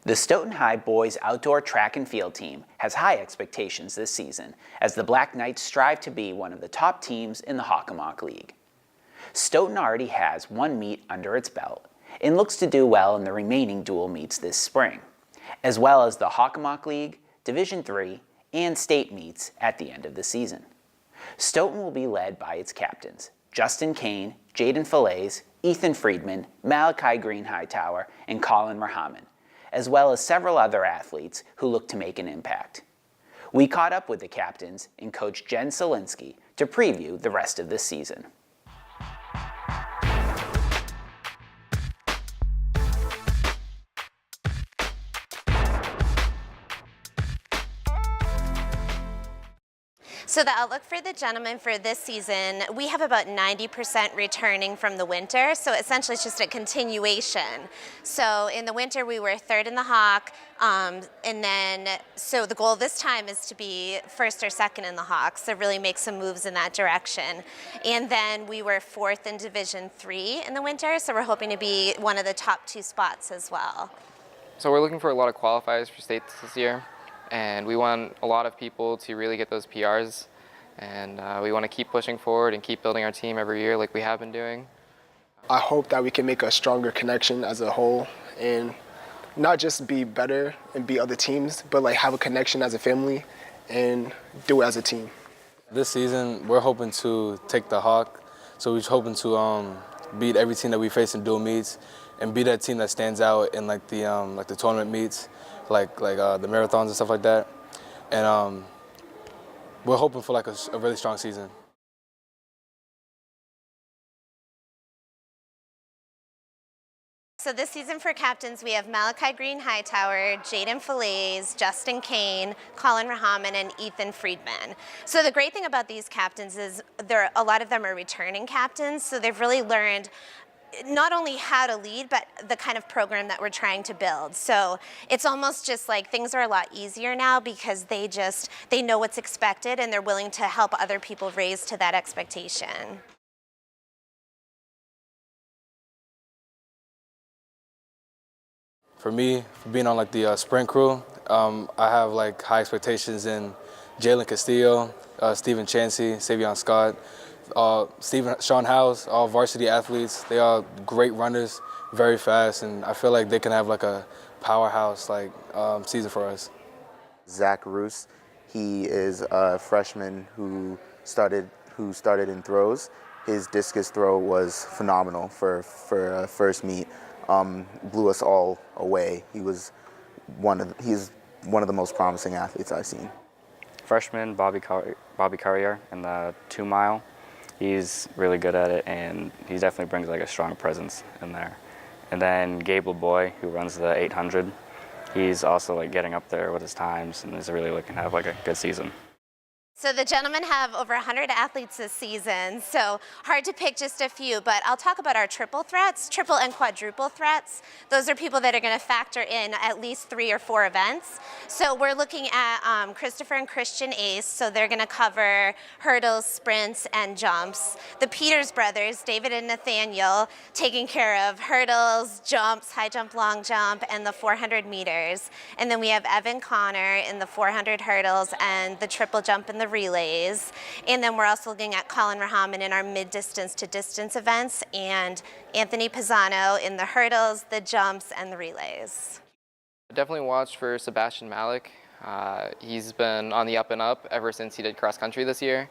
The Stoughton High boys outdoor track and field team has high expectations this season as the Black Knights strive to be one of the top teams in the Hockomock League. Stoughton already has one meet under its belt and looks to do well in the remaining dual meets this spring, as well as the Hockomock League, Division III, and state meets at the end of the season. Stoughton will be led by its captains, Justin Cain, Jaden Falaise, Ethan Freedman, Malachi Green-Hightower, and Colin Rahaman, as well as several other athletes who look to make an impact. We caught up with the captains and coach Jen Ceolinski to preview the rest of this season. So the outlook for the gentlemen for this season, we have about 90% returning from the winter, so essentially it's just a continuation. So in the winter we were third in the Hawk, so the goal this time is to be first or second in the Hawk, so really make some moves in that direction. And then we were fourth in Division III in the winter, so we're hoping to be one of the top two spots as well. So we're looking for a lot of qualifiers for states this year. And we want a lot of people to really get those PRs. And we want to keep pushing forward and keep building our team every year like we have been doing. I hope that we can make a stronger connection as a whole and not just be better and beat other teams, but like have a connection as a family and do it as a team. This season, we're hoping to take the Hawk. So we're hoping to beat every team that we face in dual meets and be that team that stands out in like the tournament meets. Like the marathons and stuff like that. And we're hoping for like a really strong season. So this season for captains, we have Malachi Green-Hightower, Jaden Falaise, Justin Cain, Colin Rahaman, and Ethan Freedman. So the great thing about these captains is a lot of them are returning captains, so they've really learned not only how to lead, but the kind of program that we're trying to build. So it's almost just like things are a lot easier now because they know what's expected and they're willing to help other people raise to that expectation. For me, for being on like the sprint crew, I have like high expectations in Jalen Castillo, Stephen Chansey, Savion Scott, Sean Howes, all varsity athletes. They are great runners, very fast, and I feel like they can have like a powerhouse like season for us. Zach Roos, he is a freshman who started in throws. His discus throw was phenomenal for a first meet. Blew us all away. He's one of the most promising athletes I've seen. Freshman Bobby Carrier in the 2 mile. He's really good at it, and he definitely brings like a strong presence in there. And then Gabe LeBoy, who runs the 800, he's also like getting up there with his times and is really looking to have like a good season. So the gentlemen have over 100 athletes this season, so hard to pick just a few, but I'll talk about our triple and quadruple threats. Those are people that are going to factor in at least 3 or 4 events. So we're looking at Christopher and Christian Ace, so they're going to cover hurdles, sprints, and jumps. The Peters brothers, David and Nathaniel, taking care of hurdles, jumps, high jump, long jump, and the 400 meters. And then we have Evan Connor in the 400 hurdles and the triple jump and the relays. And then we're also looking at Colin Rahaman in our mid-distance to distance events and Anthony Pisano in the hurdles, the jumps, and the relays. Definitely watch for Sebastian Malik. He's been on the up and up ever since he did cross country this year.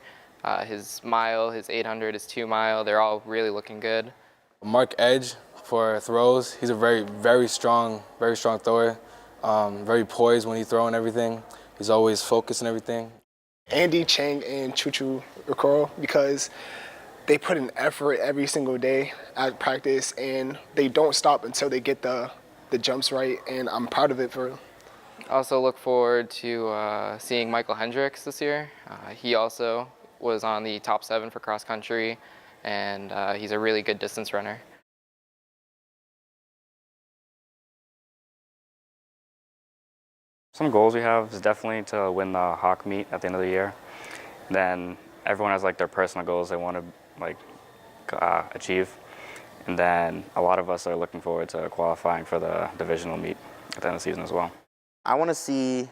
His mile, his 800, his 2 mile, they're all really looking good. Mark Edge for throws. He's a very strong thrower. Very poised when he's throwing everything. He's always focused and everything. Andy Chang and Chuchu Okoro, because they put in effort every single day at practice and they don't stop until they get the jumps right, and I'm proud of it for them. I also look forward to seeing Michael Hendricks this year. He also was on the top 7 for cross country, and he's a really good distance runner. Some goals we have is definitely to win the Hawk meet at the end of the year. Then everyone has like their personal goals they want to like achieve. And then a lot of us are looking forward to qualifying for the divisional meet at the end of the season as well. I want to see,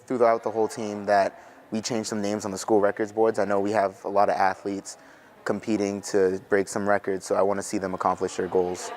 throughout the whole team, that we change some names on the school records boards. I know we have a lot of athletes competing to break some records, so I want to see them accomplish their goals.